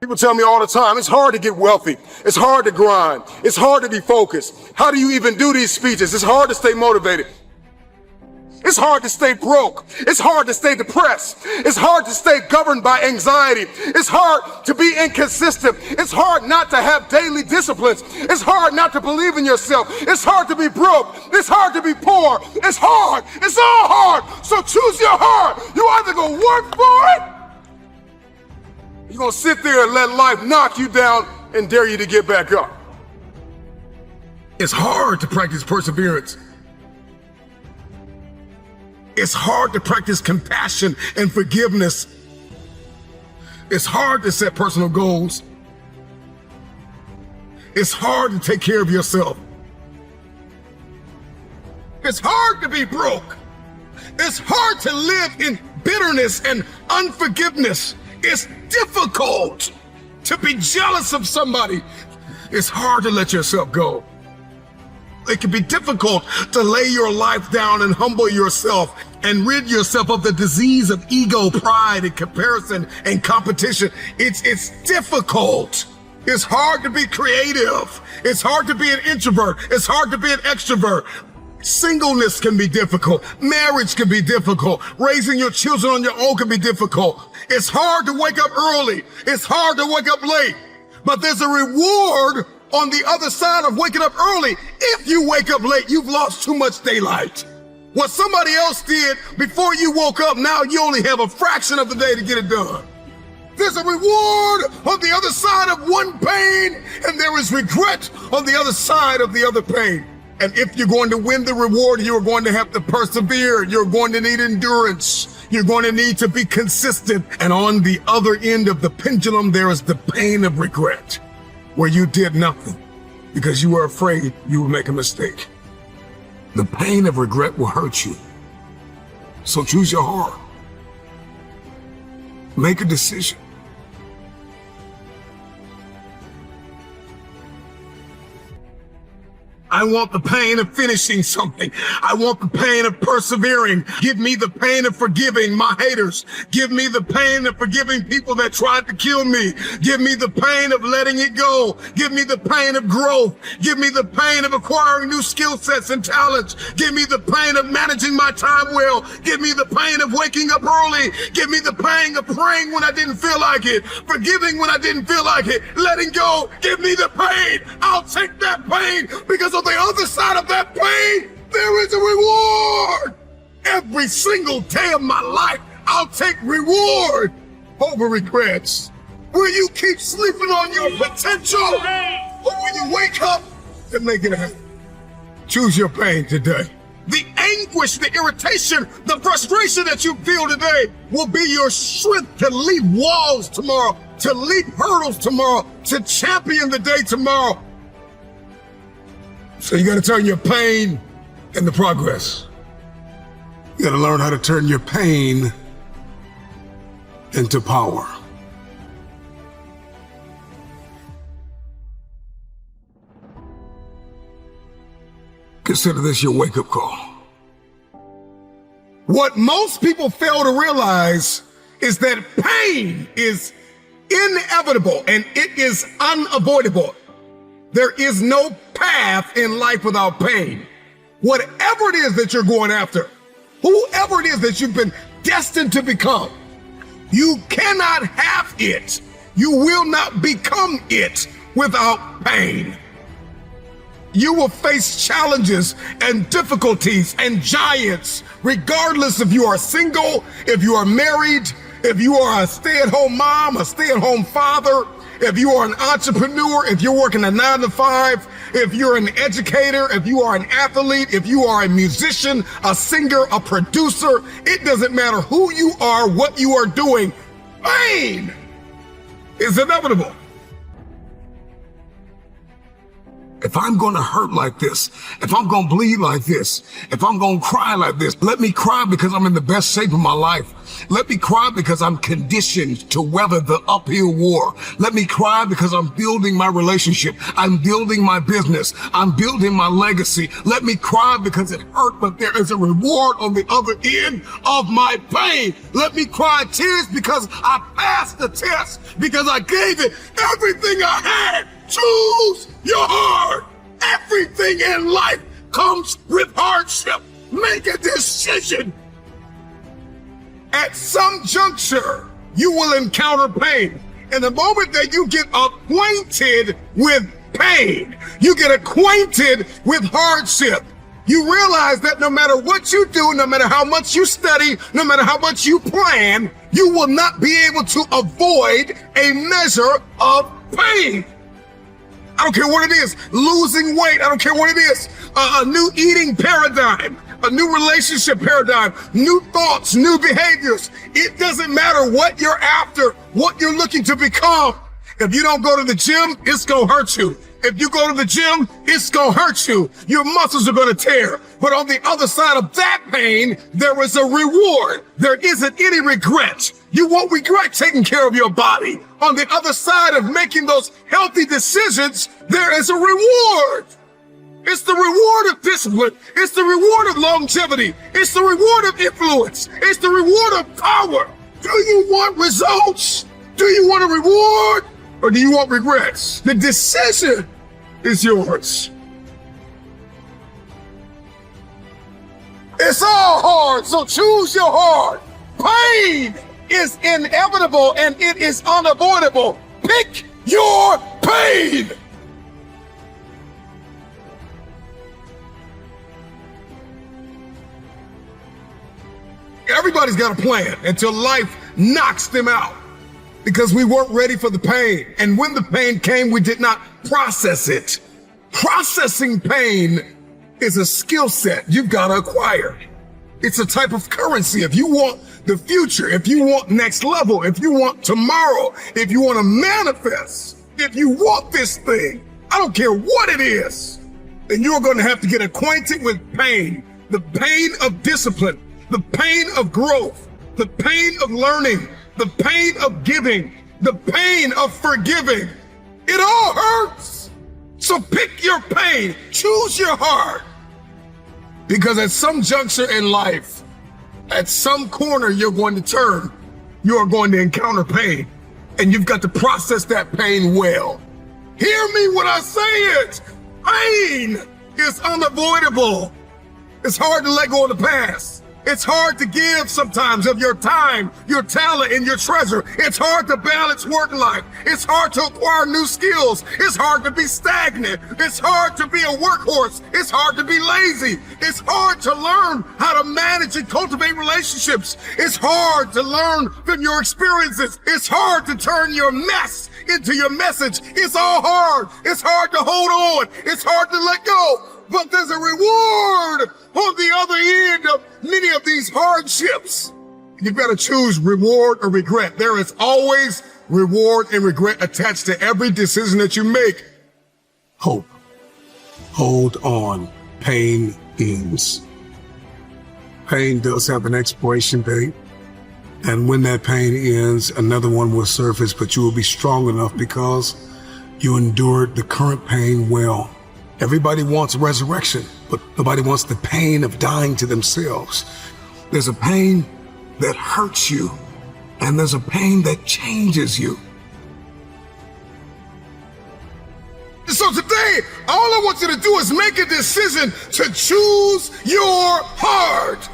People tell me all the time, it's hard to get wealthy. It's hard to grind. It's hard to be focused. How do you even do these speeches? It's hard to stay motivated. It's hard to stay broke. It's hard to stay depressed. It's hard to stay governed by anxiety. It's hard to be inconsistent. It's hard not to have daily disciplines. It's hard not to believe in yourself. It's hard to be broke. It's hard to be poor. It's hard. It's all hard. So choose your heart. You either gonna work for it, you're gonna sit there and let life knock you down and dare you to get back up. It's hard to practice perseverance. It's hard to practice compassion and forgiveness. It's hard to set personal goals. It's hard to take care of yourself. It's hard to be broke. It's hard to live in bitterness and unforgiveness. It's difficult to be jealous of somebody. It's hard to let yourself go. It can be difficult to lay your life down and humble yourself and rid yourself of the disease of ego, pride, and comparison and competition. It's difficult. It's hard to be creative. It's hard to be an introvert. It's hard to be an extrovert. Singleness can be difficult. Marriage can be difficult. Raising your children on your own can be difficult. It's hard to wake up early. It's hard to wake up late. But there's a reward on the other side of waking up early. If you wake up late, you've lost too much daylight. What somebody else did before you woke up, now you only have a fraction of the day to get it done. There's a reward on the other side of one pain, and there is regret on the other side of the other pain. And if you're going to win the reward, you're going to have to persevere. You're going to need endurance. You're going to need to be consistent. And on the other end of the pendulum, there is the pain of regret, where you did nothing because you were afraid you would make a mistake. The pain of regret will hurt you. So choose your heart. Make a decision. I want the pain of finishing something. I want the pain of persevering. Give me the pain of forgiving my haters. Give me the pain of forgiving people that tried to kill me. Give me the pain of letting it go. Give me the pain of growth. Give me the pain of acquiring new skill sets and talents. Give me the pain of managing my time well. Give me the pain of waking up early. Give me the pain of praying when I didn't feel like it. Forgiving when I didn't feel like it. Letting go. Give me the pain. I'll take that pain, because on the other side of that pain, there is a reward. Every single day of my life, I'll take reward over regrets. Will you keep sleeping on your potential, or will you wake up and make it happen? Choose your pain today. The anguish, the irritation, the frustration that you feel today will be your strength to leap walls tomorrow, to leap hurdles tomorrow, to champion the day tomorrow. So you got to turn your pain into progress. You got to learn how to turn your pain into power. Consider this your wake-up call. What most people fail to realize is that pain is inevitable and it is unavoidable. There is no path in life without pain. Whatever it is that you're going after, whoever it is that you've been destined to become, you cannot have it. You will not become it without pain. You will face challenges and difficulties and giants, regardless if you are single, if you are married, if you are a stay-at-home mom, a stay-at-home father, if you are an entrepreneur, if you're working a 9-to-5, if you're an educator, if you are an athlete, if you are a musician, a singer, a producer, it doesn't matter who you are, what you are doing, pain is inevitable. If I'm going to hurt like this, if I'm going to bleed like this, if I'm going to cry like this, let me cry because I'm in the best shape of my life. Let me cry because I'm conditioned to weather the uphill war. Let me cry because I'm building my relationship. I'm building my business. I'm building my legacy. Let me cry because it hurt, but there is a reward on the other end of my pain. Let me cry tears because I passed the test, because I gave it everything I had. Choose your heart. Everything in life comes with hardship. Make a decision. At some juncture, you will encounter pain. And the moment that you get acquainted with pain, you get acquainted with hardship, you realize that no matter what you do, no matter how much you study, no matter how much you plan, you will not be able to avoid a measure of pain. I don't care what it is. Losing weight. I don't care what it is. A new eating paradigm, a new relationship paradigm, new thoughts, new behaviors. It doesn't matter what you're after, what you're looking to become. If you don't go to the gym, it's going to hurt you. If you go to the gym, it's going to hurt you. Your muscles are going to tear. But on the other side of that pain, there is a reward. There isn't any regret. You won't regret taking care of your body. On the other side of making those healthy decisions, there is a reward. It's the reward of discipline. It's the reward of longevity. It's the reward of influence. It's the reward of power. Do you want results? Do you want a reward? Or do you want regrets? The decision is yours. It's all hard, so choose your heart. Pain is inevitable and it is unavoidable. Pick your pain. Everybody's got a plan until life knocks them out, because we weren't ready for the pain. And when the pain came, we did not process it. Processing pain is a skill set you've got to acquire. It's a type of currency. If you want the future, if you want next level, if you want tomorrow, if you want to manifest, if you want this thing, I don't care what it is, then you're going to have to get acquainted with pain. The pain of discipline, the pain of growth, the pain of learning, the pain of giving, the pain of forgiving. It all hurts. So pick your pain, choose your heart. Because at some juncture in life, at some corner you're going to turn, you are going to encounter pain. And you've got to process that pain well. Hear me when I say it. Pain is unavoidable. It's hard to let go of the past. It's hard to give sometimes of your time, your talent, and your treasure. It's hard to balance work life. It's hard to acquire new skills. It's hard to be stagnant. It's hard to be a workhorse. It's hard to be lazy. It's hard to learn how to manage and cultivate relationships. It's hard to learn from your experiences. It's hard to turn your mess into your message. It's all hard. It's hard to hold on. It's hard to let go. But there's a reward on the other end of many of these hardships. You've got to choose reward or regret. There is always reward and regret attached to every decision that you make. Hope. Hold on. Pain ends. Pain does have an expiration date. And when that pain ends, another one will surface, but you will be strong enough because you endured the current pain well. Everybody wants resurrection, but nobody wants the pain of dying to themselves. There's a pain that hurts you, and there's a pain that changes you. So today, all I want you to do is make a decision to choose your heart.